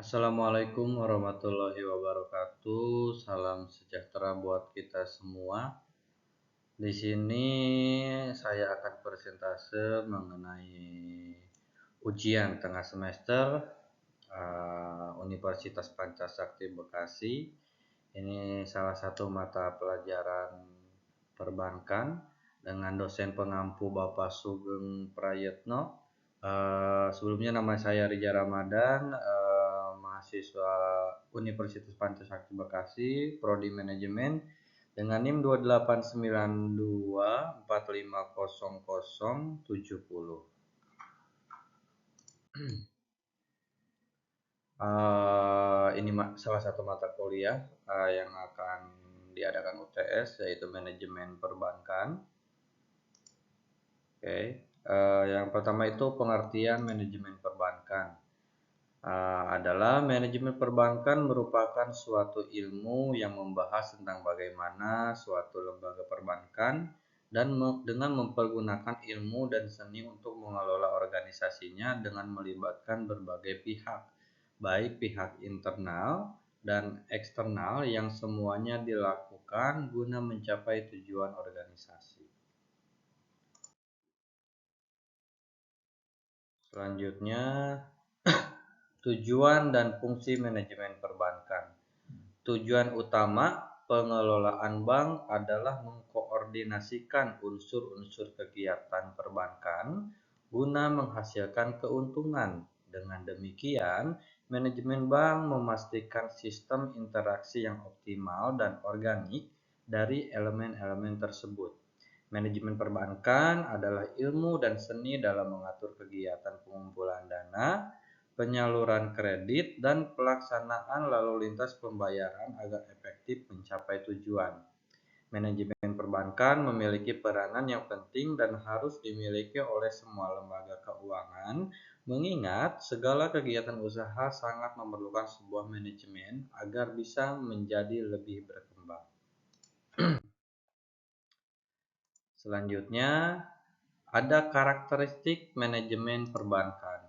Assalamualaikum warahmatullahi wabarakatuh. Salam sejahtera buat kita semua. Di sini saya akan presentase mengenai ujian tengah semester Universitas Pancasakti Bekasi. Ini salah satu mata pelajaran perbankan dengan dosen pengampu Bapak Sugeng Prayetno. Sebelumnya nama saya Rija Ramadan, mahasiswa Universitas Pancasakti Bekasi, Prodi Manajemen dengan NIM 28924500070. Ini salah satu mata kuliah yang akan diadakan UTS, yaitu manajemen perbankan. Yang pertama itu pengertian manajemen perbankan. Adalah manajemen perbankan merupakan suatu ilmu yang membahas tentang bagaimana suatu lembaga perbankan dan dengan mempergunakan ilmu dan seni untuk mengelola organisasinya dengan melibatkan berbagai pihak, baik pihak internal dan eksternal yang semuanya dilakukan guna mencapai tujuan organisasi. Selanjutnya, tujuan dan fungsi manajemen perbankan. Tujuan utama pengelolaan bank adalah mengkoordinasikan unsur-unsur kegiatan perbankan guna menghasilkan keuntungan. Dengan demikian, manajemen bank memastikan sistem interaksi yang optimal dan organik dari elemen-elemen tersebut. Manajemen perbankan adalah ilmu dan seni dalam mengatur kegiatan pengumpulan dana, penyaluran kredit, dan pelaksanaan lalu lintas pembayaran agar efektif mencapai tujuan. Manajemen perbankan memiliki peranan yang penting dan harus dimiliki oleh semua lembaga keuangan, mengingat segala kegiatan usaha sangat memerlukan sebuah manajemen agar bisa menjadi lebih berkembang. Selanjutnya, ada karakteristik manajemen perbankan.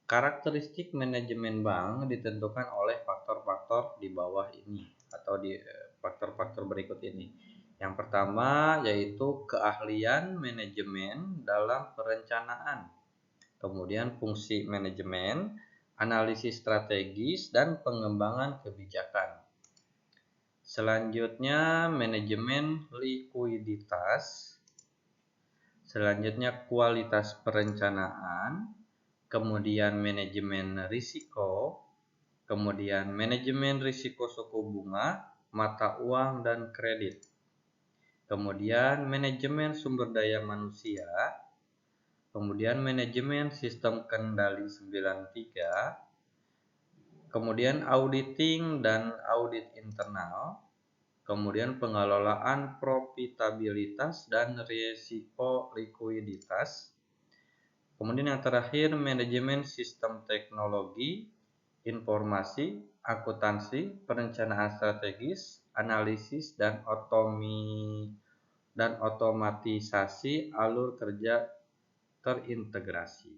Karakteristik manajemen bank ditentukan oleh faktor-faktor di bawah ini atau di faktor-faktor berikut ini. Yang pertama yaitu keahlian manajemen dalam perencanaan, kemudian fungsi manajemen, analisis strategis, dan pengembangan kebijakan. Selanjutnya manajemen likuiditas. Selanjutnya kualitas perencanaan, kemudian manajemen risiko, kemudian manajemen risiko suku bunga, mata uang, dan kredit. Kemudian manajemen sumber daya manusia, kemudian manajemen sistem kendali 93, kemudian auditing dan audit internal, kemudian pengelolaan profitabilitas dan risiko likuiditas. Kemudian yang terakhir manajemen sistem teknologi, informasi, akuntansi, perencanaan strategis, analisis, dan otomatisasi alur kerja terintegrasi.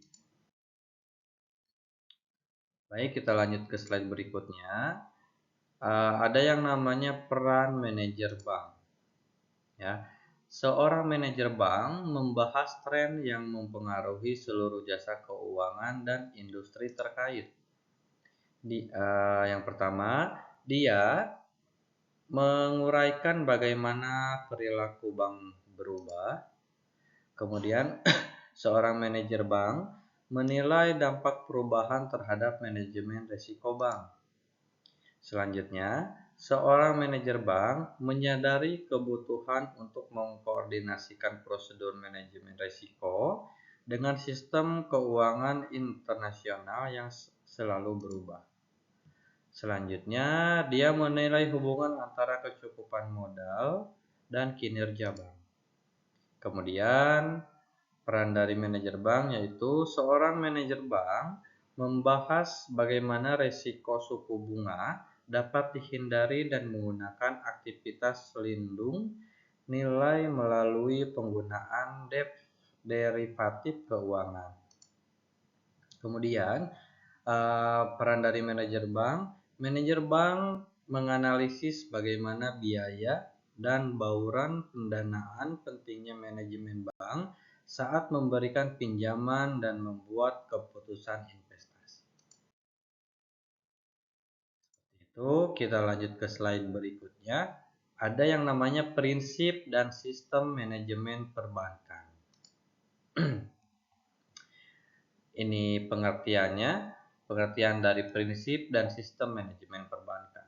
Baik, kita lanjut ke slide berikutnya. Ada yang namanya peran manajer bank. Ya, seorang manajer bank membahas tren yang mempengaruhi seluruh jasa keuangan dan industri terkait. Yang pertama, dia menguraikan bagaimana perilaku bank berubah. Kemudian, seorang manajer bank menilai dampak perubahan terhadap manajemen risiko bank. Selanjutnya, seorang manajer bank menyadari kebutuhan untuk mengkoordinasikan prosedur manajemen risiko dengan sistem keuangan internasional yang selalu berubah. Selanjutnya, dia menilai hubungan antara kecukupan modal dan kinerja bank. Kemudian, peran dari manajer bank yaitu seorang manajer bank membahas bagaimana risiko suku bunga dapat dihindari dan menggunakan aktivitas pelindung nilai melalui penggunaan derivatif keuangan. Kemudian, Peran dari manajer bank menganalisis bagaimana biaya dan bauran pendanaan, pentingnya manajemen bank saat memberikan pinjaman dan membuat keputusan investasi. Itu kita lanjut ke slide berikutnya. Ada yang namanya prinsip dan sistem manajemen perbankan. Ini pengertian dari prinsip dan sistem manajemen perbankan,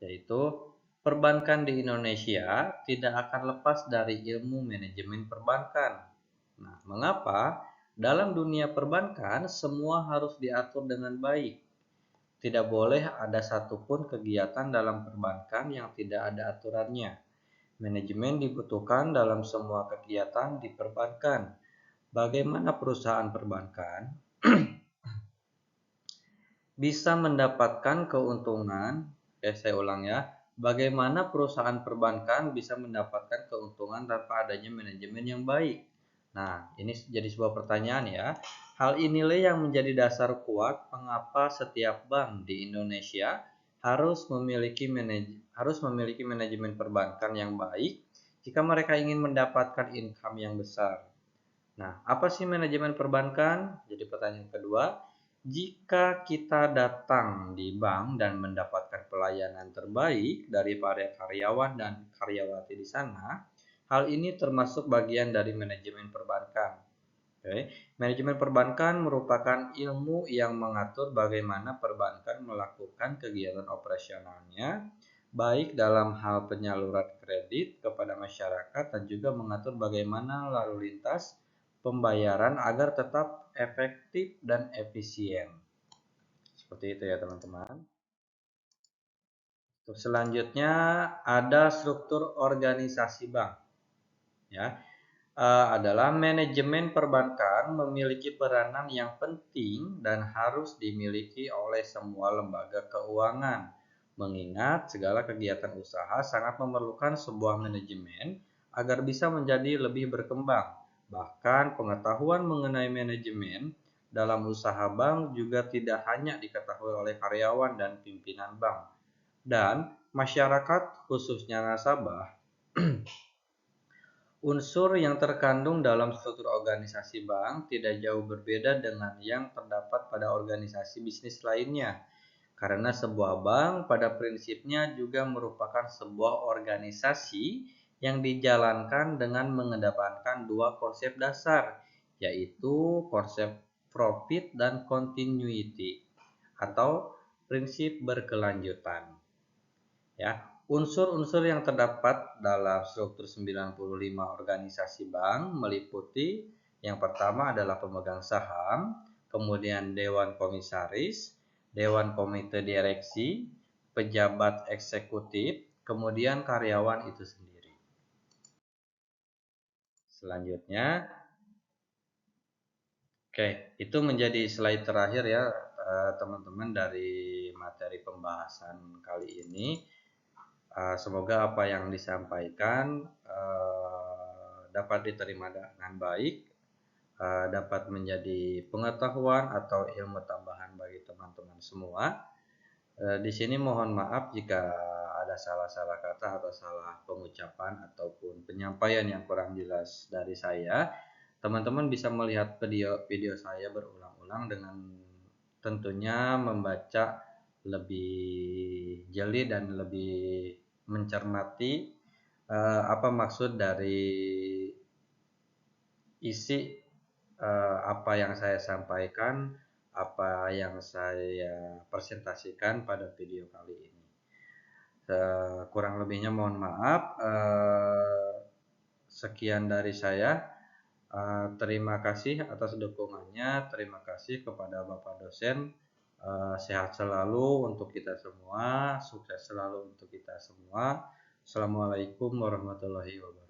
yaitu perbankan di Indonesia tidak akan lepas dari ilmu manajemen perbankan. Nah, mengapa? Dalam dunia perbankan, semua harus diatur dengan baik. Tidak boleh ada satupun kegiatan dalam perbankan yang tidak ada aturannya. Manajemen dibutuhkan dalam semua kegiatan di perbankan. Bagaimana perusahaan perbankan bisa mendapatkan keuntungan? Saya ulang ya. Bagaimana perusahaan perbankan bisa mendapatkan keuntungan tanpa adanya manajemen yang baik? Nah, ini jadi sebuah pertanyaan ya. Hal inilah yang menjadi dasar kuat mengapa setiap bank di Indonesia harus memiliki manajemen perbankan yang baik jika mereka ingin mendapatkan income yang besar. Nah, apa sih manajemen perbankan? Jadi pertanyaan kedua, jika kita datang di bank dan mendapatkan pelayanan terbaik dari para karyawan dan karyawati di sana, hal ini termasuk bagian dari manajemen perbankan. Oke. Manajemen perbankan merupakan ilmu yang mengatur bagaimana perbankan melakukan kegiatan operasionalnya, baik dalam hal penyaluran kredit kepada masyarakat dan juga mengatur bagaimana lalu lintas pembayaran agar tetap efektif dan efisien. Seperti itu ya teman-teman. Selanjutnya ada struktur organisasi bank. Ya, adalah manajemen perbankan memiliki peranan yang penting dan harus dimiliki oleh semua lembaga keuangan. Mengingat segala kegiatan usaha sangat memerlukan sebuah manajemen agar bisa menjadi lebih berkembang. Bahkan pengetahuan mengenai manajemen dalam usaha bank juga tidak hanya diketahui oleh karyawan dan pimpinan bank dan masyarakat khususnya nasabah. Unsur yang terkandung dalam struktur organisasi bank tidak jauh berbeda dengan yang terdapat pada organisasi bisnis lainnya, karena sebuah bank pada prinsipnya juga merupakan sebuah organisasi yang dijalankan dengan mengedepankan dua konsep dasar, yaitu konsep profit dan continuity atau prinsip berkelanjutan. Ya, unsur-unsur yang terdapat dalam struktur 95 organisasi bank meliputi yang pertama adalah pemegang saham, kemudian dewan komisaris, dewan komite direksi, pejabat eksekutif, kemudian karyawan itu sendiri. Selanjutnya, oke, itu menjadi slide terakhir ya teman-teman dari materi pembahasan kali ini. Semoga apa yang disampaikan dapat diterima dengan baik, dapat menjadi pengetahuan atau ilmu tambahan bagi teman-teman semua. Di sini mohon maaf jika ada salah-salah kata atau salah pengucapan ataupun penyampaian yang kurang jelas dari saya. Teman-teman bisa melihat video saya berulang-ulang dengan tentunya membaca lebih jeli dan lebih mencermati apa maksud dari isi apa yang saya sampaikan, apa yang saya presentasikan pada video kali ini. Kurang lebihnya mohon maaf. Sekian dari saya. Terima kasih atas dukungannya. Terima kasih kepada Bapak dosen. Sehat selalu untuk kita semua. Sukses selalu untuk kita semua. Assalamualaikum warahmatullahi wabarakatuh.